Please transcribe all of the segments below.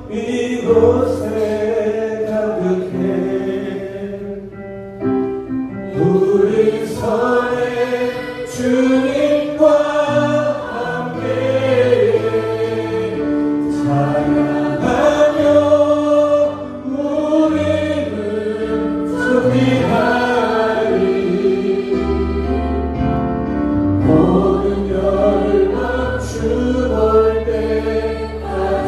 이곳에 가득해 우리 선에 주님과 함께 찬양하며 우리는 승리하리 모든 열방 주 볼 때까지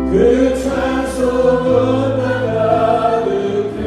그 찬송은 가득해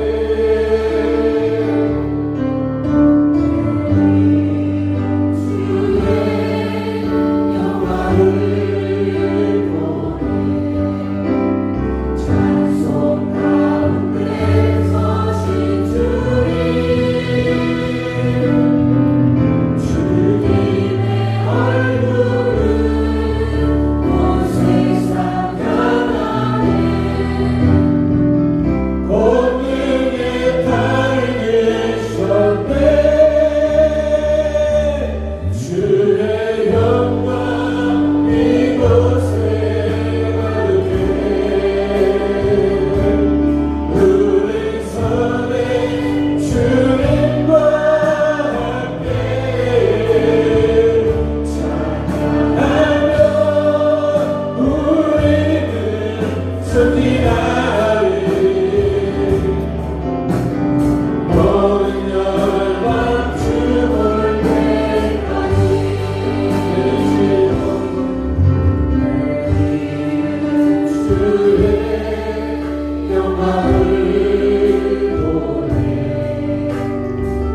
주의 영광을 보내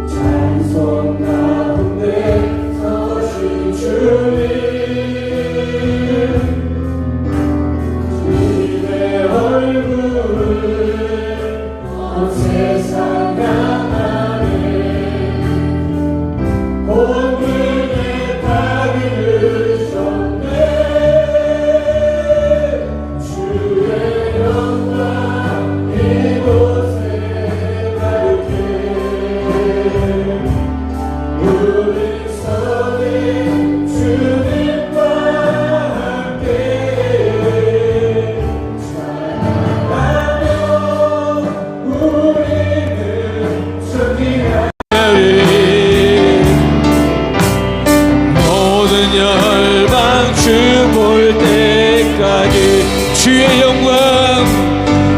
찬송 가운데 서신 주님 주님의 얼굴을 온 세상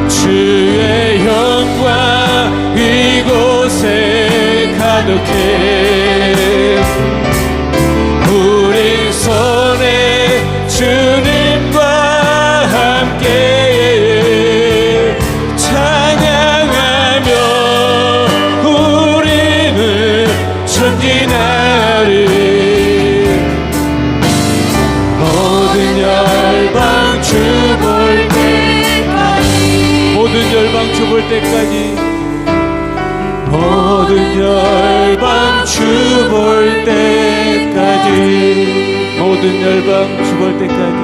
주의 영광 이곳에 가득해 우리 손에 주님과 함께 찬양하며 우리는 전진하리 모든 열방 주 볼 때까지 모든 열방 주 볼 때까지 모든 열방 주 볼 때까지 모든 열방 주 볼 때까지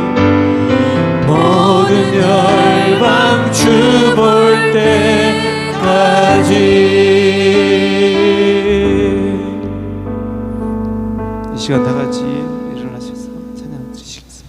모든 열방 주 볼 때까지 이 시간 다 같이 일어나셔서 찬양 드리시겠습니다.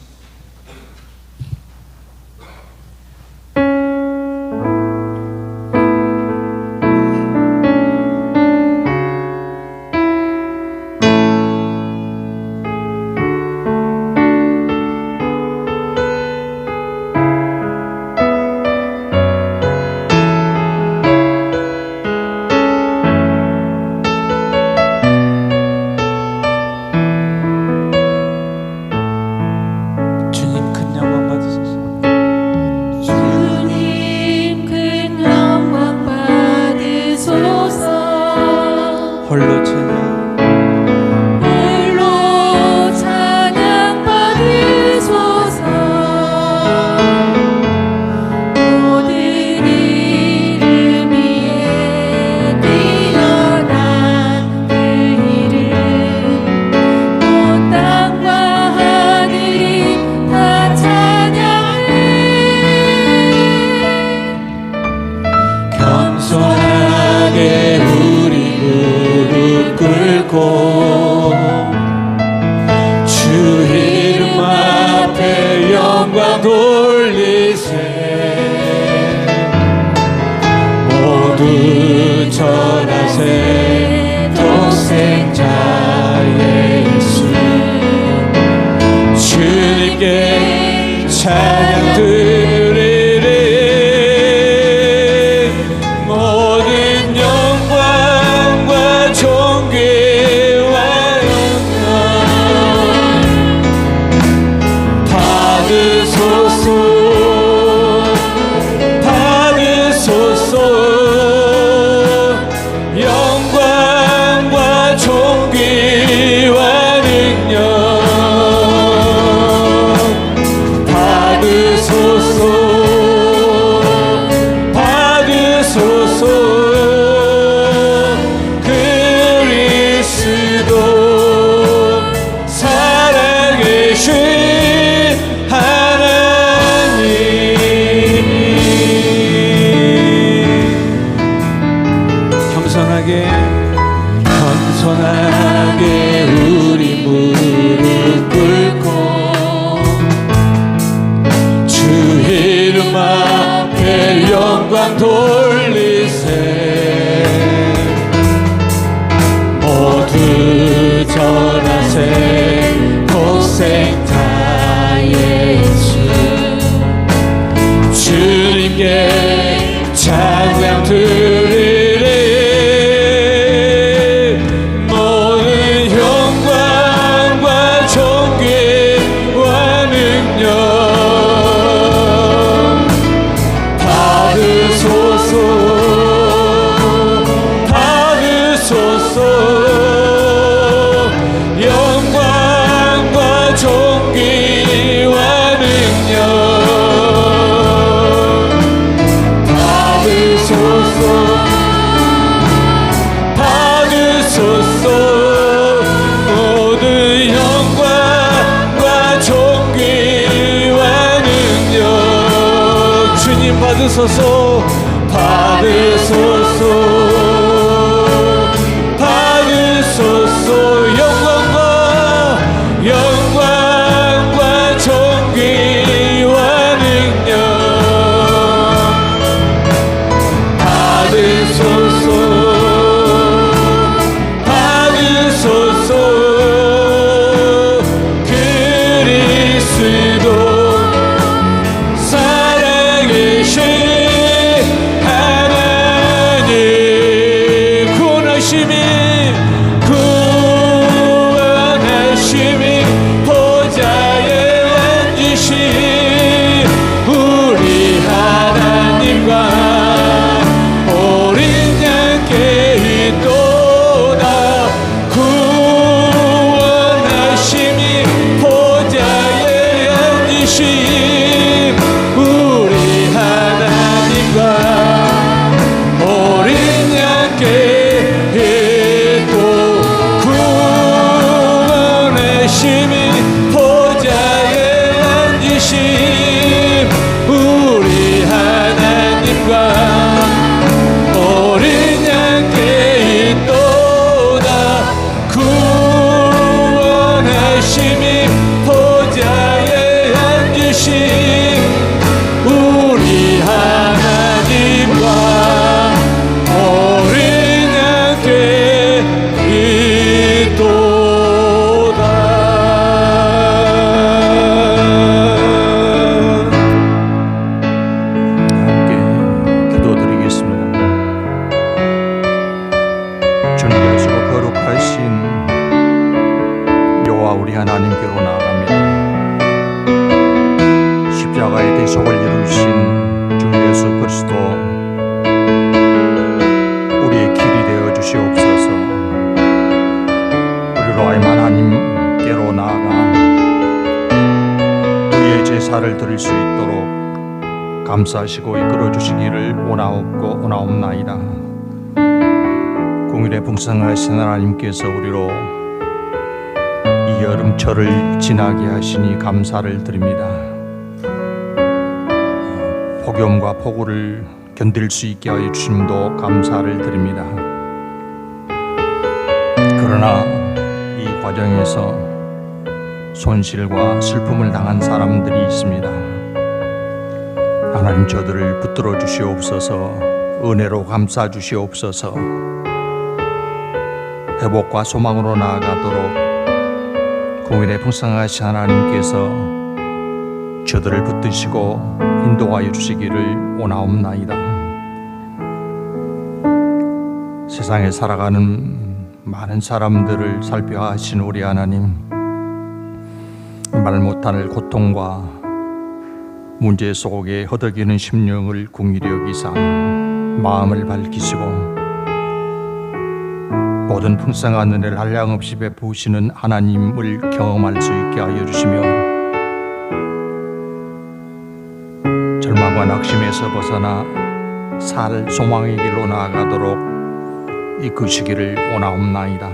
주님께 찬양 드리리. 모든 영광과 존귀와 영광 받으소서, 받으소서. 영광과 존귀와 능력 받으소서, 받으소서. 그리스도 살아계신 하나님, 겸손하게 겸손하게 우리 무릎 꿇고 주 이름 앞에 영광 돌리세. 모두 전하세 독생자 예수. 주님께 찬양 드리리. 모든 영광과 존귀와 능력 받으소서, 받으소서. 영광과 존귀와 능력 받으소서, 받으소서. 모든 영광과 존귀와 능력 주님 받으소서, 받으소서, 받으소서. 영광과 영광과 존귀와 능력 받으소서, 받으소서. 그리스도 살아계신 하나님, 구원하심이 구원하심이 보좌에 앉으신 우리 하나님과 어린 양께 있도다. 구원하심이 보좌에 앉으신 우리 하나님과 어린 양께 있도. 구원하심이 보좌에 앉으신 우리 하나님과 어린 양께 있도다. 구원하심이 보좌에 앉으신 우리 하나님과 어린 양께 있도다. 함께 기도드리겠습니다. 존귀하시고 거룩하신 여호와 우리 하나님께로 나아갑니다. 십자가의 대속을 이루신 주 예수 그리스도 우리의 길이 되어 주시옵소서. 우리로 하여금 하나님께로 나아가 우리의 제사를 드릴 수 있도록 감사하시고 이끌어 주시기를 원하옵나이다. 공일에 풍성하신 하나님께서 우리로 이 여름철을 지나게 하시니 감사를 드립니다. 폭염과 폭우를 견딜 수 있게 하여 주심도 감사를 드립니다. 그러나 이 과정에서 손실과 슬픔을 당한 사람들이 있습니다. 하나님 저들을 붙들어 주시옵소서. 은혜로 감싸 주시옵소서. 회복과 소망으로 나아가도록 공일에 풍성하신 하나님께서 저들을 붙드시고 인도하여 주시기를 원하옵나이다. 세상에 살아가는 많은 사람들을 살펴하신 우리 하나님, 말 못할 고통과 문제 속에 허덕이는 심령을 긍휼히 여기사 마음을 밝히시고 모든 풍성한 은혜를 한량없이 베푸시는 하나님을 경험할 수 있게 하여 주시며, 절망과 낙심에서 벗어나 살 소망의 길로 나아가도록 이끄시기를 원하옵나이다.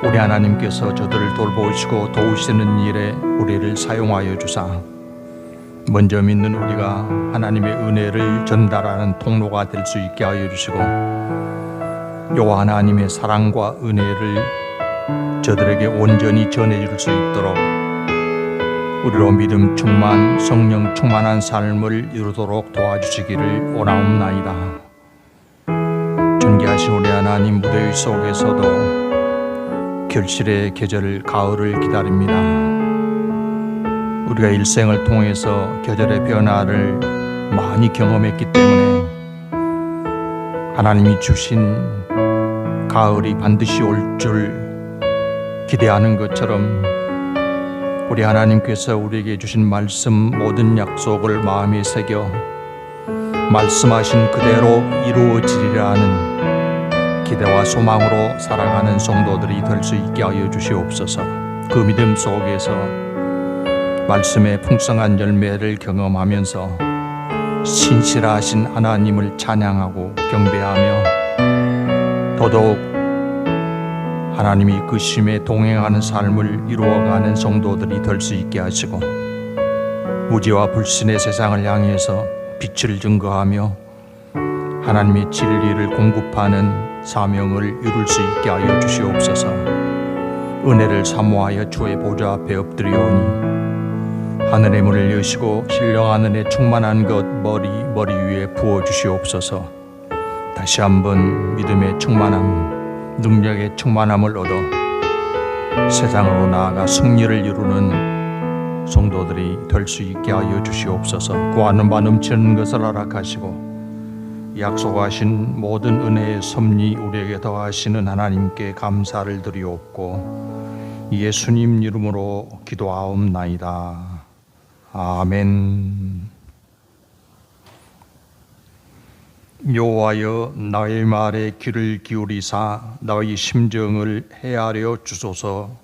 우리 하나님께서 저들을 돌보시고 도우시는 일에 우리를 사용하여 주사 먼저 믿는 우리가 하나님의 은혜를 전달하는 통로가 될 수 있게 하여 주시고, 여호와 하나님의 사랑과 은혜를 저들에게 온전히 전해줄 수 있도록 우리로 믿음 충만, 성령 충만한 삶을 이루도록 도와주시기를 원하옵나이다. 존귀하신 우리 하나님, 무대 속에서도 결실의 계절 가을을 기다립니다. 우리가 일생을 통해서 계절의 변화를 많이 경험했기 때문에 하나님이 주신 가을이 반드시 올 줄 기대하는 것처럼 우리 하나님께서 우리에게 주신 말씀, 모든 약속을 마음에 새겨 말씀하신 그대로 이루어지리라는 기대와 소망으로 살아가는 성도들이 될 수 있게 하여 주시옵소서. 그 믿음 속에서 말씀의 풍성한 열매를 경험하면서 신실하신 하나님을 찬양하고 경배하며 더더욱 하나님이 이끄심에 동행하는 삶을 이루어가는 성도들이 될 수 있게 하시고, 무지와 불신의 세상을 향해서 빛을 증거하며 하나님의 진리를 공급하는 사명을 이룰 수 있게 하여 주시옵소서. 은혜를 사모하여 주의 보좌 앞에 엎드리오니 하늘의 문을 여시고 신령한 은혜 충만한 것 머리 위에 부어 주시옵소서. 다시 한번 믿음의 충만함, 능력의 충만함을 얻어 세상으로 나아가 승리를 이루는 성도들이 될 수 있게 하여 주시옵소서. 구하는 바 넘치는 것을 허락하시고 약속하신 모든 은혜의 섭리 우리에게 더하시는 하나님께 감사를 드리옵고 예수님 이름으로 기도하옵나이다. 아멘. 여호와여, 나의 말에 귀를 기울이사 나의 심정을 헤아려 주소서.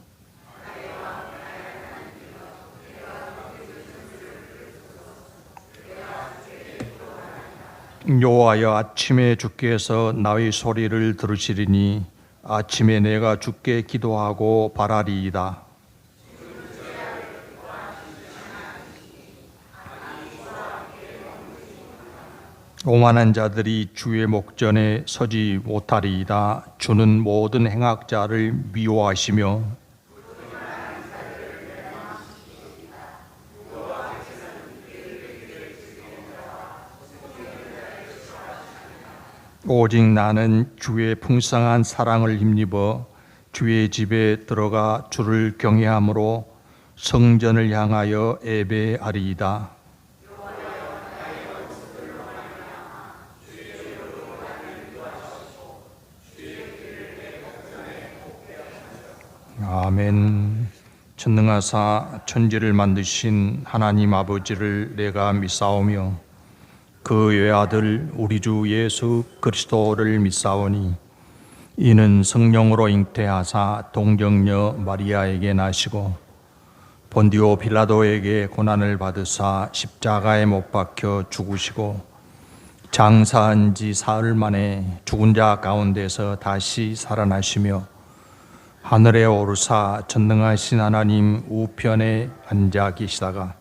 여호와여, 아침에 주께서 나의 소리를 들으시리니 아침에 내가 주께 기도하고 바라리이다. 오만한 자들이 주의 목전에 서지 못하리이다. 주는 모든 행악자를 미워하시며 오직 나는 주의 풍성한 사랑을 힘입어 주의 집에 들어가 주를 경외함으로 성전을 향하여 예배하리이다. 아멘. 전능하사 천지를 만드신 하나님 아버지를 내가 믿사오며 그 외아들 우리 주 예수 그리스도를 믿사오니 이는 성령으로 잉태하사 동정녀 마리아에게 나시고 본디오 빌라도에게 고난을 받으사 십자가에 못 박혀 죽으시고 장사한 지 사흘 만에 죽은 자 가운데서 다시 살아나시며 하늘에 오르사 전능하신 하나님 우편에 앉아 계시다가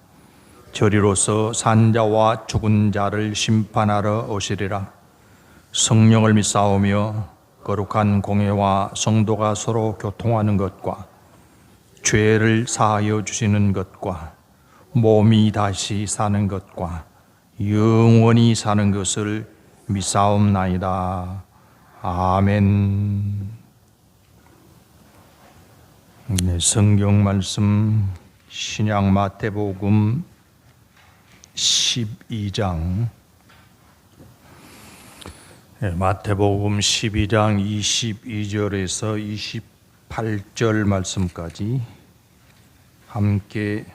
저리로서 산자와 죽은 자를 심판하러 오시리라. 성령을 믿사오며 거룩한 공회와 성도가 서로 교통하는 것과 죄를 사하여 주시는 것과 몸이 다시 사는 것과 영원히 사는 것을 믿사옵나이다. 아멘. 네, 성경 말씀 신약 마태복음 12장, 마태복음 12장 22절에서 28절 말씀까지 함께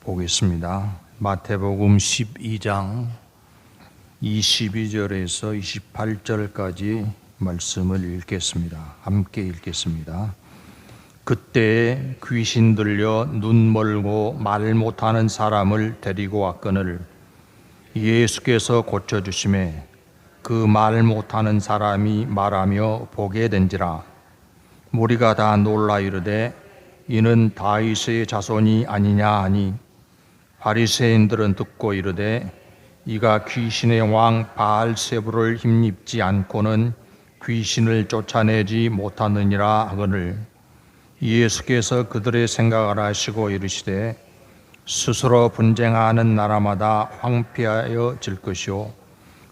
보겠습니다. 마태복음 12장 22절에서 28절까지 말씀을 읽겠습니다. 함께 읽겠습니다. 그때 귀신 들려 눈 멀고 말 못하는 사람을 데리고 왔거늘 예수께서 고쳐주심에 그 말 못하는 사람이 말하며 보게 된지라. 무리가 다 놀라 이르되 이는 다윗의 자손이 아니냐 하니 바리새인들은 듣고 이르되 이가 귀신의 왕 바알세부를 힘입지 않고는 귀신을 쫓아내지 못하느니라 하거늘 예수께서 그들의 생각을 아시고 이르시되 스스로 분쟁하는 나라마다 황폐하여 질 것이요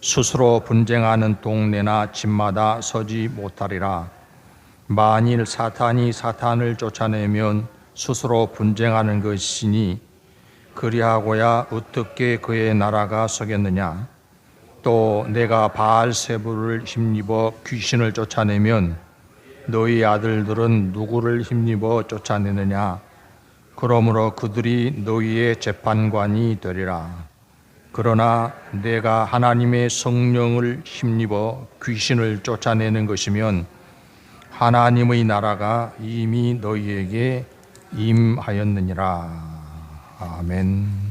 스스로 분쟁하는 동네나 집마다 서지 못하리라. 만일 사탄이 사탄을 쫓아내면 스스로 분쟁하는 것이니 그리하고야 어떻게 그의 나라가 서겠느냐. 또 내가 바알세부를 힘입어 귀신을 쫓아내면 너희 아들들은 누구를 힘입어 쫓아내느냐. 그러므로 그들이 너희의 재판관이 되리라. 그러나 내가 하나님의 성령을 힘입어 귀신을 쫓아내는 것이면 하나님의 나라가 이미 너희에게 임하였느니라. 아멘.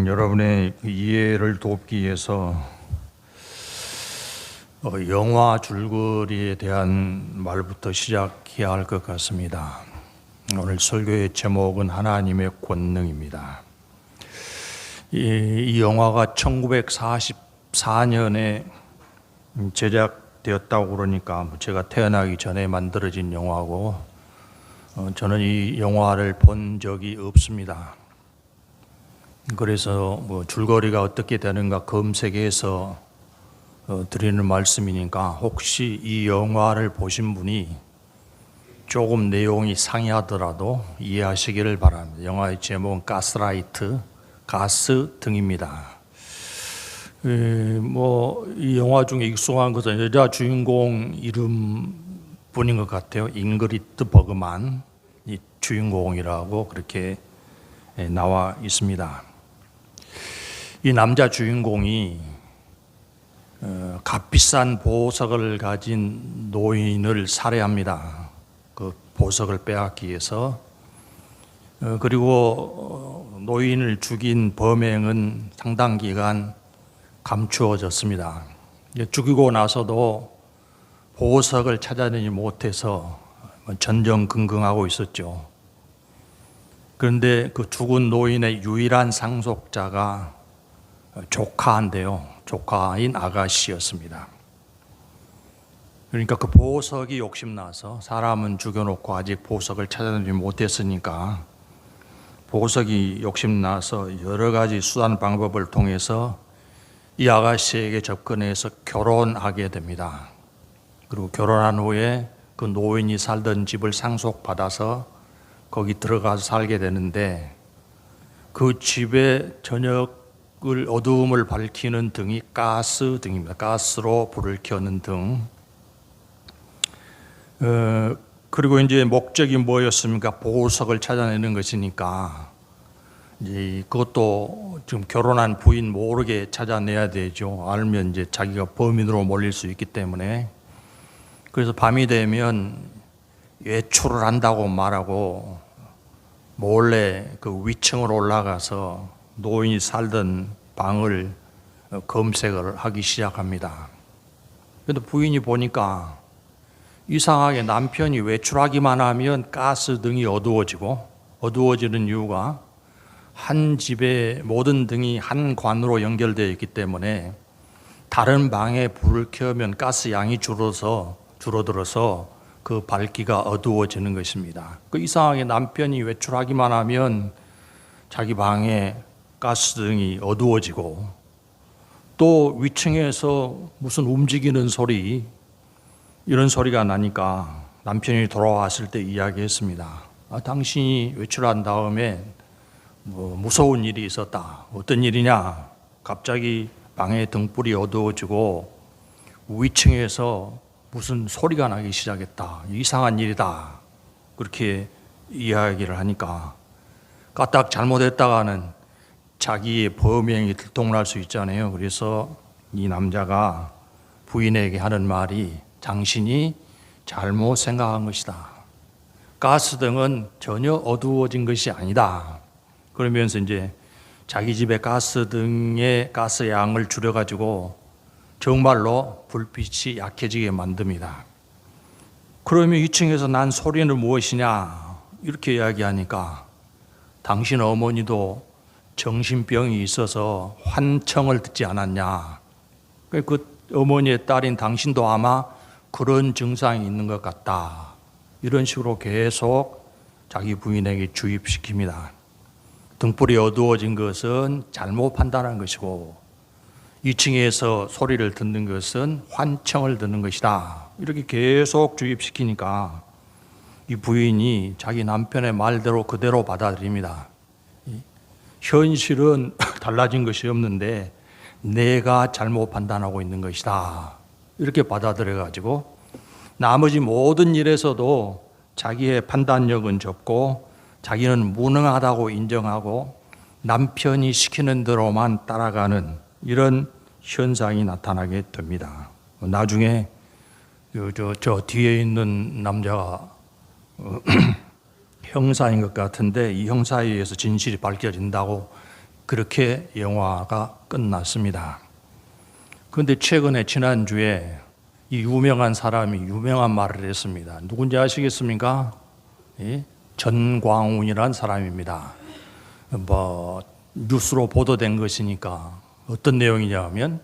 여러분의 이해를 돕기 위해서 영화 줄거리에 대한 말부터 시작해야 할 것 같습니다. 오늘 설교의 제목은 하나님의 권능입니다. 이 영화가 1944년에 제작되었다고 그러니까 제가 태어나기 전에 만들어진 영화고 저는 이 영화를 본 적이 없습니다. 그래서 줄거리가 어떻게 되는가 검색해서 드리는 말씀이니까 혹시 이 영화를 보신 분이 조금 내용이 상이하더라도 이해하시기를 바랍니다. 영화의 제목은 가스라이트, 가스 등입니다. 이 영화 중에 익숙한 것은 여자 주인공 이름뿐인 것 같아요. 잉그리트 버그만 이 주인공이라고 그렇게 나와 있습니다. 이 남자 주인공이 값비싼 보석을 가진 노인을 살해합니다. 그 보석을 빼앗기 위해서. 그리고 노인을 죽인 범행은 상당 기간 감추어졌습니다. 죽이고 나서도 보석을 찾아내지 못해서 전전긍긍하고 있었죠. 그런데 그 죽은 노인의 유일한 상속자가 조카인데요. 조카인 아가씨였습니다. 그러니까 그 보석이 욕심나서 사람은 죽여놓고 아직 보석을 찾아내지 못했으니까 보석이 욕심나서 여러 가지 수단 방법을 통해서 이 아가씨에게 접근해서 결혼하게 됩니다. 그리고 결혼한 후에 그 노인이 살던 집을 상속받아서 거기 들어가서 살게 되는데 그 집의 저녁을 어두움을 밝히는 등이 가스 등입니다. 가스로 불을 켜는 등. 그리고 이제 목적이 뭐였습니까? 보석을 찾아내는 것이니까 이제 그것도 지금 결혼한 부인 모르게 찾아내야 되죠. 알면 이제 자기가 범인으로 몰릴 수 있기 때문에. 그래서 밤이 되면 외출을 한다고 말하고 몰래 그 위층으로 올라가서 노인이 살던 방을 검색을 하기 시작합니다. 그런데 부인이 보니까 이상하게 남편이 외출하기만 하면 가스 등이 어두워지는 이유가 한 집의 모든 등이 한 관으로 연결되어 있기 때문에 다른 방에 불을 켜면 가스 양이 줄어들어서 그 밝기가 어두워지는 것입니다. 그 이상하게 남편이 외출하기만 하면 자기 방에 가스등이 어두워지고 또 위층에서 무슨 움직이는 소리 이런 소리가 나니까 남편이 돌아왔을 때 이야기했습니다. 당신이 외출한 다음에 무서운 일이 있었다. 어떤 일이냐? 갑자기 방에 등불이 어두워지고 위층에서 무슨 소리가 나기 시작했다. 이상한 일이다. 그렇게 이야기를 하니까 까딱 잘못했다가는 자기의 범행이 들통날 수 있잖아요. 그래서 이 남자가 부인에게 하는 말이 당신이 잘못 생각한 것이다. 가스등은 전혀 어두워진 것이 아니다. 그러면서 이제 자기 집의 가스등의 가스 양을 줄여가지고 정말로 불빛이 약해지게 만듭니다. 그러면 2층에서 난 소리는 무엇이냐? 이렇게 이야기하니까 당신 어머니도 정신병이 있어서 환청을 듣지 않았냐? 그 어머니의 딸인 당신도 아마 그런 증상이 있는 것 같다. 이런 식으로 계속 자기 부인에게 주입시킵니다. 등불이 어두워진 것은 잘못 판단한 것이고 2층에서 소리를 듣는 것은 환청을 듣는 것이다. 이렇게 계속 주입시키니까 이 부인이 자기 남편의 말대로 그대로 받아들입니다. 현실은 달라진 것이 없는데 내가 잘못 판단하고 있는 것이다. 이렇게 받아들여가지고 나머지 모든 일에서도 자기의 판단력은 적고 자기는 무능하다고 인정하고 남편이 시키는 대로만 따라가는 이런 현상이 나타나게 됩니다. 나중에 저 뒤에 있는 남자가 형사인 것 같은데 이 형사에 의해서 진실이 밝혀진다고 그렇게 영화가 끝났습니다. 그런데 최근에 지난주에 이 유명한 사람이 유명한 말을 했습니다. 누군지 아시겠습니까? 예? 전광훈이라는 사람입니다. 뉴스로 보도된 것이니까 어떤 내용이냐 면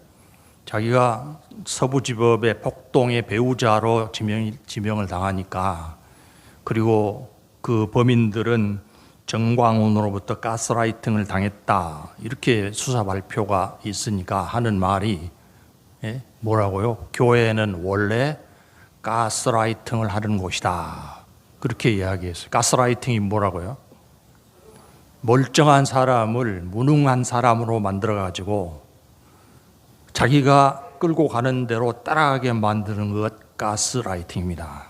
자기가 서부지법의 폭동의 배우자로 지명을 당하니까 그리고 그 범인들은 정광훈으로부터 가스라이팅을 당했다. 이렇게 수사 발표가 있으니까 하는 말이 뭐라고요? 교회는 원래 가스라이팅을 하는 곳이다. 그렇게 이야기했어요. 가스라이팅이 뭐라고요? 멀쩡한 사람을 무능한 사람으로 만들어가지고 자기가 끌고 가는 대로 따라가게 만드는 것 가스라이팅입니다.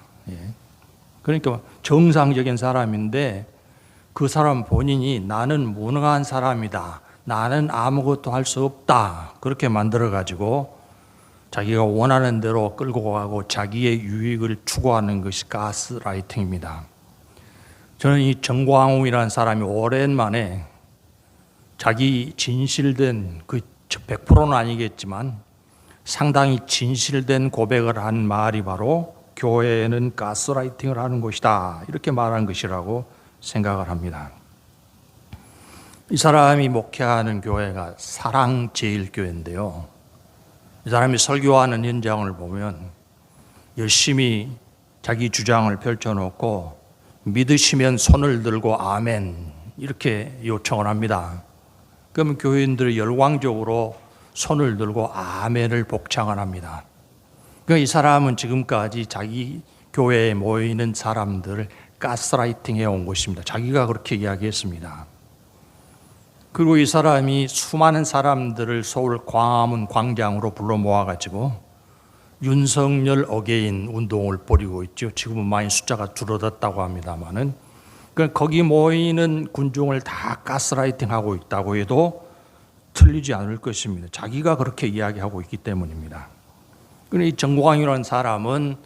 그러니까 정상적인 사람인데 그 사람 본인이 나는 무능한 사람이다. 나는 아무것도 할 수 없다. 그렇게 만들어가지고 자기가 원하는 대로 끌고 가고 자기의 유익을 추구하는 것이 가스라이팅입니다. 저는 이 정광훈이라는 사람이 오랜만에 자기 진실된 100%는 아니겠지만 상당히 진실된 고백을 한 말이 바로 교회는 가스라이팅을 하는 곳이다. 이렇게 말한 것이라고 생각을 합니다. 이 사람이 목회하는 교회가 사랑제일교회인데요. 이 사람이 설교하는 현장을 보면 열심히 자기 주장을 펼쳐놓고 믿으시면 손을 들고 아멘 이렇게 요청을 합니다. 그러면 교인들이 열광적으로 손을 들고 아멘을 복창을 합니다. 그러니까 이 사람은 지금까지 자기 교회에 모이는 사람들을 가스라이팅해 온 것입니다. 자기가 그렇게 이야기했습니다. 그리고 이 사람이 수많은 사람들을 서울 광화문 광장으로 불러 모아가지고 윤석열 어게인 운동을 벌이고 있죠. 지금은 많이 숫자가 줄어들었다고 합니다만은 거기 모이는 군중을 다 가스라이팅하고 있다고 해도 틀리지 않을 것입니다. 자기가 그렇게 이야기하고 있기 때문입니다. 이 정광훈이라는 사람은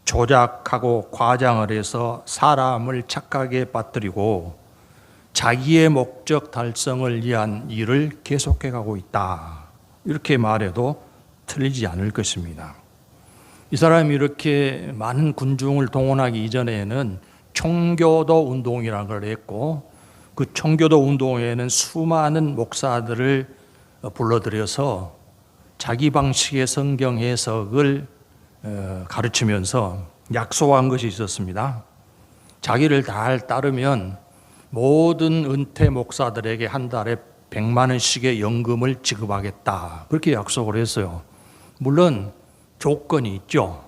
조작하고 과장을 해서 사람을 착각에 빠뜨리고 자기의 목적 달성을 위한 일을 계속해 가고 있다. 이렇게 말해도 틀리지 않을 것입니다. 이 사람이 이렇게 많은 군중을 동원하기 이전에는 청교도 운동이라는 걸 했고 그 청교도 운동에는 수많은 목사들을 불러들여서 자기 방식의 성경 해석을 가르치면서 약속한 것이 있었습니다. 자기를 잘 따르면 모든 은퇴 목사들에게 한 달에 100만 원씩의 연금을 지급하겠다. 그렇게 약속을 했어요. 물론 조건이 있죠.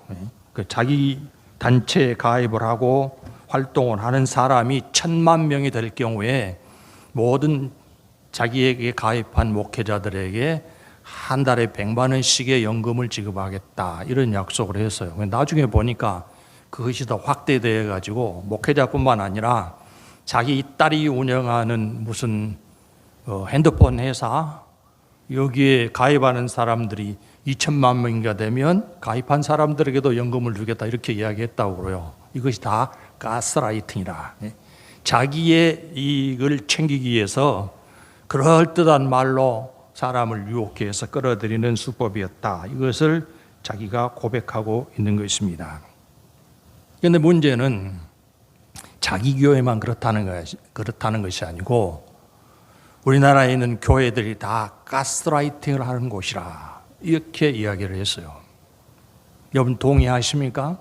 자기 단체에 가입을 하고 활동을 하는 사람이 1,000만 명이 될 경우에 모든 자기에게 가입한 목회자들에게 한 달에 100만 원씩의 연금을 지급하겠다, 이런 약속을 했어요. 나중에 보니까 그것이 더 확대되어 가지고 목회자뿐만 아니라 자기 딸이 운영하는 무슨 핸드폰 회사, 여기에 가입하는 사람들이 2천만 명인가 되면 가입한 사람들에게도 연금을 주겠다, 이렇게 이야기했다고 그래요. 이것이 다 가스라이팅이라, 자기의 이익을 챙기기 위해서 그럴듯한 말로 사람을 유혹해서 끌어들이는 수법이었다, 이것을 자기가 고백하고 있는 것입니다. 그런데 문제는 자기 교회만 그렇다는 것이 아니고 우리나라에 있는 교회들이 다 가스라이팅을 하는 곳이라, 이렇게 이야기를 했어요. 여러분 동의하십니까?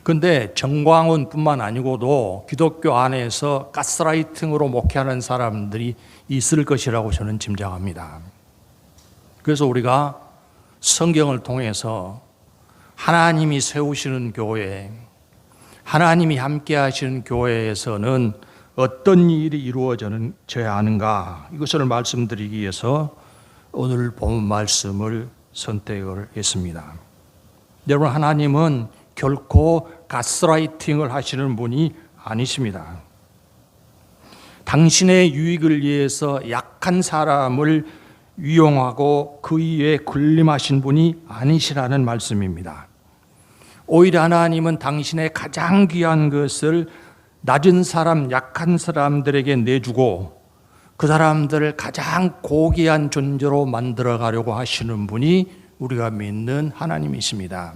그런데 정광훈뿐만 아니고도 기독교 안에서 가스라이팅으로 목회하는 사람들이 있을 것이라고 저는 짐작합니다. 그래서 우리가 성경을 통해서 하나님이 세우시는 교회, 하나님이 함께 하시는 교회에서는 어떤 일이 이루어져야 하는가, 이것을 말씀드리기 위해서 오늘 본 말씀을 선택을 했습니다. 여러분, 하나님은 결코 가스라이팅을 하시는 분이 아니십니다. 당신의 유익을 위해서 약한 사람을 위용하고 그 위에 군림하신 분이 아니시라는 말씀입니다. 오히려 하나님은 당신의 가장 귀한 것을 낮은 사람, 약한 사람들에게 내주고 그 사람들을 가장 고귀한 존재로 만들어 가려고 하시는 분이 우리가 믿는 하나님이십니다.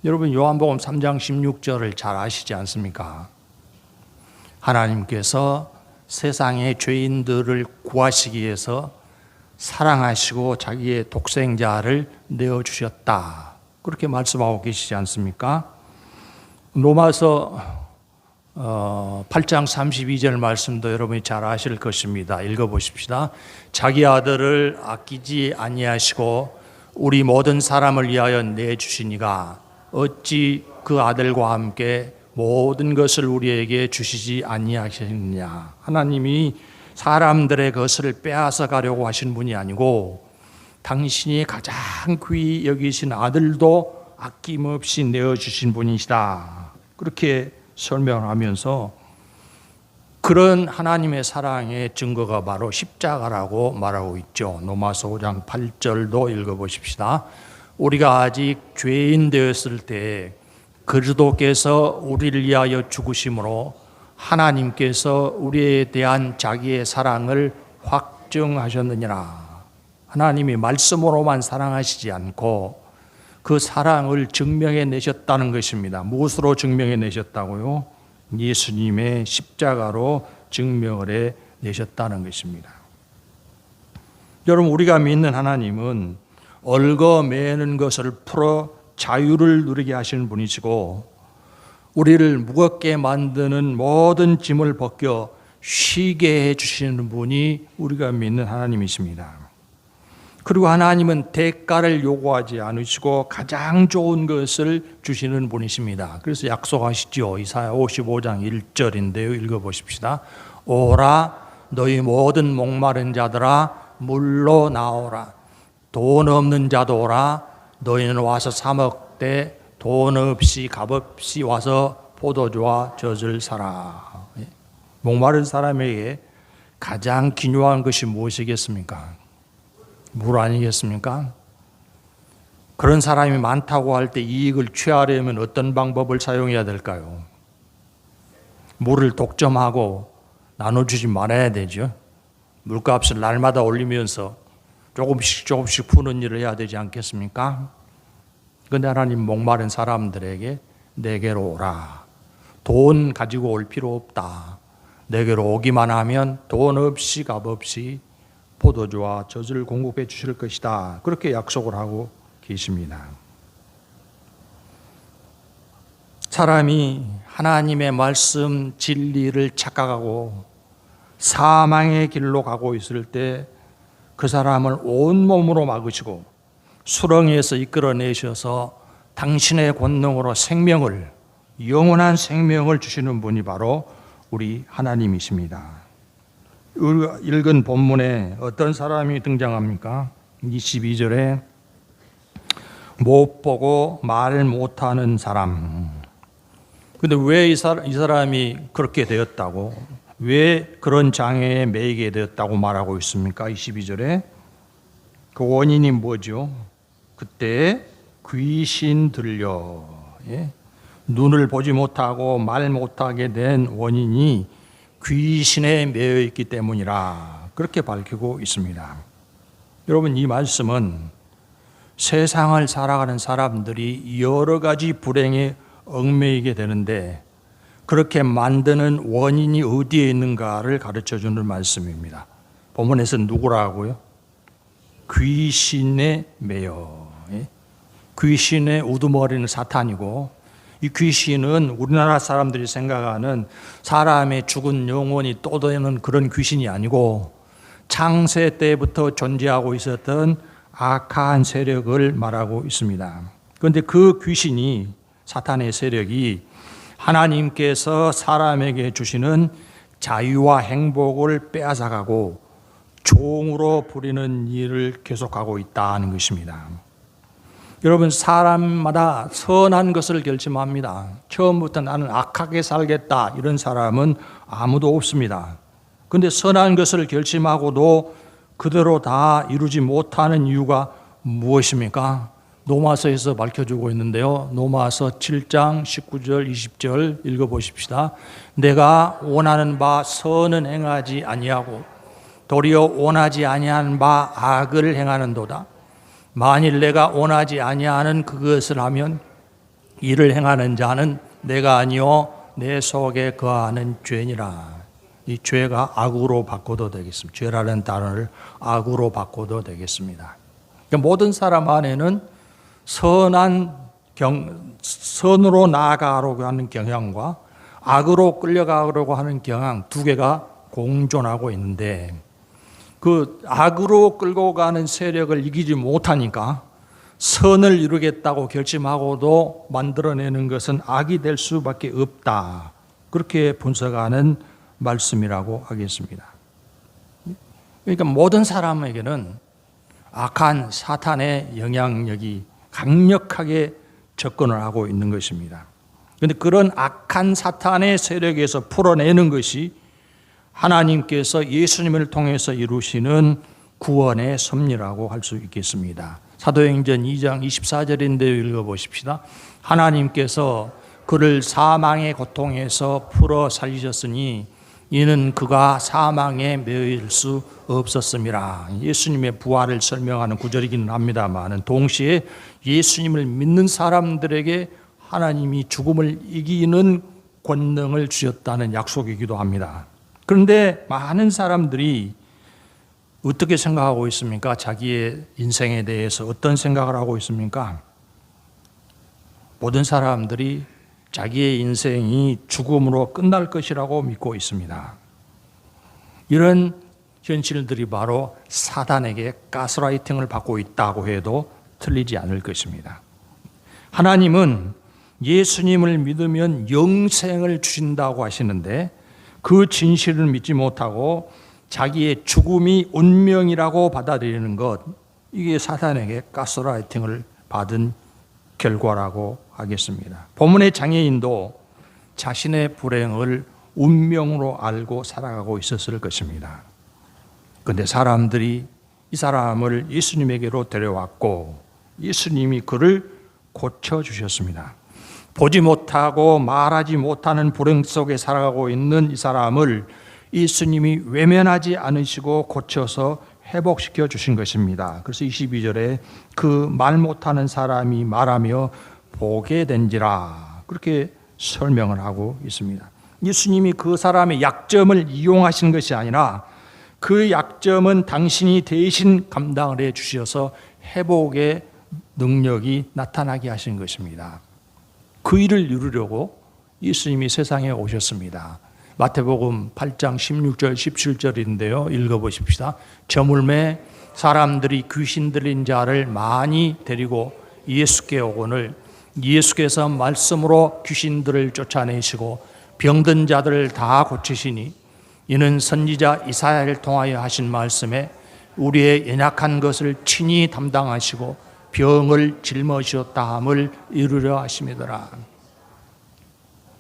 여러분, 요한복음 3장 16절을 잘 아시지 않습니까? 하나님께서 세상의 죄인들을 구하시기 위해서 사랑하시고 자기의 독생자를 내어주셨다, 그렇게 말씀하고 계시지 않습니까? 로마서 8장 32절 말씀도 여러분이 잘 아실 것입니다. 읽어보십시다. 자기 아들을 아끼지 아니하시고 우리 모든 사람을 위하여 내주시니가 어찌 그 아들과 함께 모든 것을 우리에게 주시지 아니하시느냐. 하나님이 사람들의 것을 빼앗아 가려고 하신 분이 아니고 당신이 가장 귀히 여기신 아들도 아낌없이 내어주신 분이시다, 그렇게 설명하면서 그런 하나님의 사랑의 증거가 바로 십자가라고 말하고 있죠. 로마서 5장 8절도 읽어보십시다. 우리가 아직 죄인 되었을 때 그리스도께서 우리를 위하여 죽으심으로 하나님께서 우리에 대한 자기의 사랑을 확증하셨느니라. 하나님이 말씀으로만 사랑하시지 않고 그 사랑을 증명해 내셨다는 것입니다. 무엇으로 증명해 내셨다고요? 예수님의 십자가로 증명을 해 내셨다는 것입니다. 여러분, 우리가 믿는 하나님은 얽어매는 것을 풀어 자유를 누리게 하시는 분이시고 우리를 무겁게 만드는 모든 짐을 벗겨 쉬게 해주시는 분이 우리가 믿는 하나님이십니다. 그리고 하나님은 대가를 요구하지 않으시고 가장 좋은 것을 주시는 분이십니다. 그래서 약속하시죠. 이사야 55장 1절인데요. 읽어보십시다. 오라 너희 모든 목마른 자들아 물로 나오라. 돈 없는 자도 오라. 너희는 와서 사 먹되 돈 없이 값없이 와서 포도주와 젖을 사라. 목마른 사람에게 가장 기묘한 것이 무엇이겠습니까? 물 아니겠습니까? 그런 사람이 많다고 할 때 이익을 취하려면 어떤 방법을 사용해야 될까요? 물을 독점하고 나눠주지 말아야 되죠. 물값을 날마다 올리면서 조금씩 푸는 일을 해야 되지 않겠습니까? 그런데 하나님 목마른 사람들에게 내게로 오라. 돈 가지고 올 필요 없다. 내게로 오기만 하면 돈 없이 값없이 포도주와 젖을 공급해 주실 것이다. 그렇게 약속을 하고 계십니다. 사람이 하나님의 말씀 진리를 착각하고 사망의 길로 가고 있을 때 그 사람을 온몸으로 막으시고 수렁에서 이끌어내셔서 당신의 권능으로 생명을, 영원한 생명을 주시는 분이 바로 우리 하나님이십니다. 우리가 읽은 본문에 어떤 사람이 등장합니까? 22절에 못 보고 말 못하는 사람. 근데 왜 이 사람이 그렇게 되었다고, 왜 그런 장애에 매이게 되었다고 말하고 있습니까? 22절에 그 원인이 뭐죠? 그때 귀신 들려, 눈을 보지 못하고 말 못하게 된 원인이 귀신에 매여 있기 때문이라 그렇게 밝히고 있습니다. 여러분, 이 말씀은 세상을 살아가는 사람들이 여러 가지 불행에 얽매이게 되는데 그렇게 만드는 원인이 어디에 있는가를 가르쳐주는 말씀입니다. 본문에서 누구라고요? 귀신에 매여. 귀신의 우두머리는 사탄이고, 이 귀신은 우리나라 사람들이 생각하는 사람의 죽은 영혼이 떠도는 그런 귀신이 아니고 창세 때부터 존재하고 있었던 악한 세력을 말하고 있습니다. 그런데 그 귀신이, 사탄의 세력이 하나님께서 사람에게 주시는 자유와 행복을 빼앗아가고 종으로 부리는 일을 계속하고 있다는 것입니다. 여러분, 사람마다 선한 것을 결심합니다. 처음부터 나는 악하게 살겠다 이런 사람은 아무도 없습니다. 그런데 선한 것을 결심하고도 그대로 다 이루지 못하는 이유가 무엇입니까? 로마서에서 밝혀주고 있는데요. 로마서 7장 19절 20절 읽어보십시다. 내가 원하는 바 선은 행하지 아니하고 도리어 원하지 아니한 바 악을 행하는도다. 만일 내가 원하지 아니하는 그것을 하면 이를 행하는 자는 내가 아니요 내 속에 거하는 죄니라. 이 죄가 악으로 바꿔도 되겠습니다. 죄라는 단어를 악으로 바꿔도 되겠습니다. 그러니까 모든 사람 안에는 선으로 나아가려고 하는 경향과 악으로 끌려가려고 하는 경향 두 개가 공존하고 있는데, 그 악으로 끌고 가는 세력을 이기지 못하니까 선을 이루겠다고 결심하고도 만들어내는 것은 악이 될 수밖에 없다. 그렇게 분석하는 말씀이라고 하겠습니다. 그러니까 모든 사람에게는 악한 사탄의 영향력이 강력하게 접근을 하고 있는 것입니다. 그런데 그런 악한 사탄의 세력에서 풀어내는 것이 하나님께서 예수님을 통해서 이루시는 구원의 섭리라고 할 수 있겠습니다. 사도행전 2장 24절인데 읽어보십시다. 하나님께서 그를 사망의 고통에서 풀어 살리셨으니 이는 그가 사망에 매일 수 없었음이라. 예수님의 부활을 설명하는 구절이기는 합니다만 동시에 예수님을 믿는 사람들에게 하나님이 죽음을 이기는 권능을 주셨다는 약속이기도 합니다. 그런데 많은 사람들이 어떻게 생각하고 있습니까? 자기의 인생에 대해서 어떤 생각을 하고 있습니까? 모든 사람들이 자기의 인생이 죽음으로 끝날 것이라고 믿고 있습니다. 이런 현실들이 바로 사단에게 가스라이팅을 받고 있다고 해도 틀리지 않을 것입니다. 하나님은 예수님을 믿으면 영생을 주신다고 하시는데 그 진실을 믿지 못하고 자기의 죽음이 운명이라고 받아들이는 것, 이게 사탄에게 가스라이팅을 받은 결과라고 하겠습니다. 본문의 장애인도 자신의 불행을 운명으로 알고 살아가고 있었을 것입니다. 그런데 사람들이 이 사람을 예수님에게로 데려왔고 예수님이 그를 고쳐주셨습니다. 보지 못하고 말하지 못하는 불행 속에 살아가고 있는 이 사람을 예수님이 외면하지 않으시고 고쳐서 회복시켜 주신 것입니다. 그래서 22절에 그 말 못하는 사람이 말하며 보게 된지라 그렇게 설명을 하고 있습니다. 예수님이 그 사람의 약점을 이용하신 것이 아니라 그 약점은 당신이 대신 감당을 해 주셔서 회복의 능력이 나타나게 하신 것입니다. 그 일을 이루려고 예수님이 세상에 오셨습니다. 마태복음 8장 16절 17절인데요. 읽어보십시다. 저물매 사람들이 귀신 들린 자를 많이 데리고 예수께 오거늘 예수께서 말씀으로 귀신들을 쫓아내시고 병든 자들을 다 고치시니 이는 선지자 이사야를 통하여 하신 말씀에 우리의 연약한 것을 친히 담당하시고 병을 짊어지셨다 함을 이루려 하심이더라.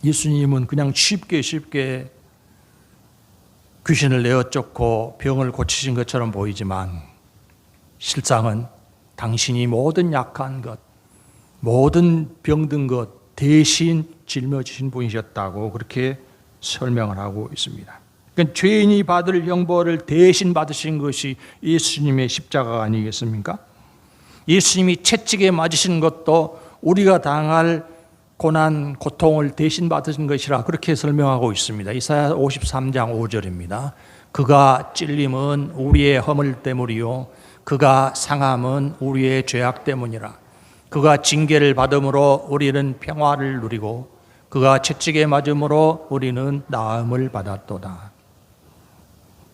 예수님은 그냥 쉽게 귀신을 내어 쫓고 병을 고치신 것처럼 보이지만 실상은 당신이 모든 약한 것, 모든 병든 것 대신 짊어지신 분이셨다고 그렇게 설명을 하고 있습니다. 그러니까 죄인이 받을 형벌을 대신 받으신 것이 예수님의 십자가가 아니겠습니까? 예수님이 채찍에 맞으신 것도 우리가 당할 고난, 고통을 대신 받으신 것이라 그렇게 설명하고 있습니다. 이사야 53장 5절입니다. 그가 찔림은 우리의 허물 때문이요 그가 상함은 우리의 죄악 때문이라. 그가 징계를 받음으로 우리는 평화를 누리고 그가 채찍에 맞음으로 우리는 나음을 받았도다.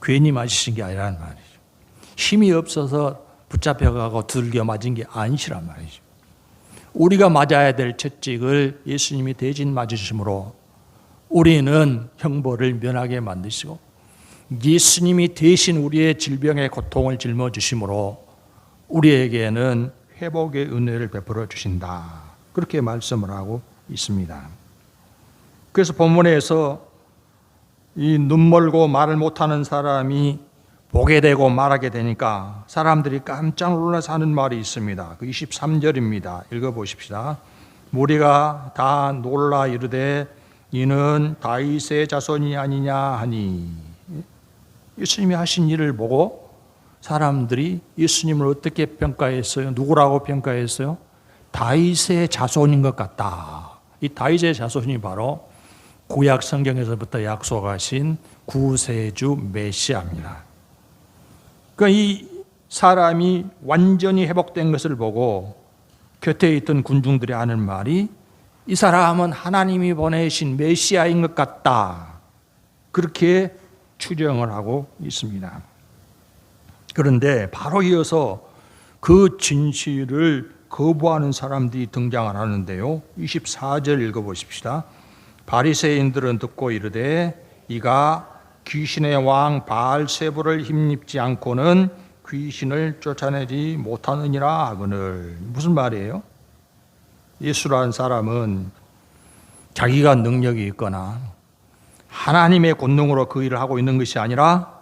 괜히 맞으신 게 아니란 말이죠. 힘이 없어서 붙잡혀가고 두들겨 맞은 게 아니시란 말이죠. 우리가 맞아야 될 채찍을 예수님이 대신 맞으심으로 우리는 형벌을 면하게 만드시고 예수님이 대신 우리의 질병의 고통을 짊어지심으로 우리에게는 회복의 은혜를 베풀어 주신다. 그렇게 말씀을 하고 있습니다. 그래서 본문에서 이 눈멀고 말을 못하는 사람이 보게 되고 말하게 되니까 사람들이 깜짝 놀라서 하는 말이 있습니다. 그 23절입니다. 읽어보십시다. 무리가 다 놀라 이르되 이는 다윗의 자손이 아니냐 하니. 예수님이 하신 일을 보고 사람들이 예수님을 어떻게 평가했어요? 누구라고 평가했어요? 다윗의 자손인 것 같다. 이 다윗의 자손이 바로 구약 성경에서부터 약속하신 구세주 메시아입니다. 그러니까 이 사람이 완전히 회복된 것을 보고 곁에 있던 군중들이 하는 말이 이 사람은 하나님이 보내신 메시아인 것 같다. 그렇게 추정을 하고 있습니다. 그런데 바로 이어서 그 진실을 거부하는 사람들이 등장을 하는데요. 24절 읽어보십시다. 바리새인들은 듣고 이르되 이가 귀신의 왕 바알세불을 힘입지 않고는 귀신을 쫓아내지 못하느니라 하거늘. 무슨 말이에요? 예수라는 사람은 자기가 능력이 있거나 하나님의 권능으로 그 일을 하고 있는 것이 아니라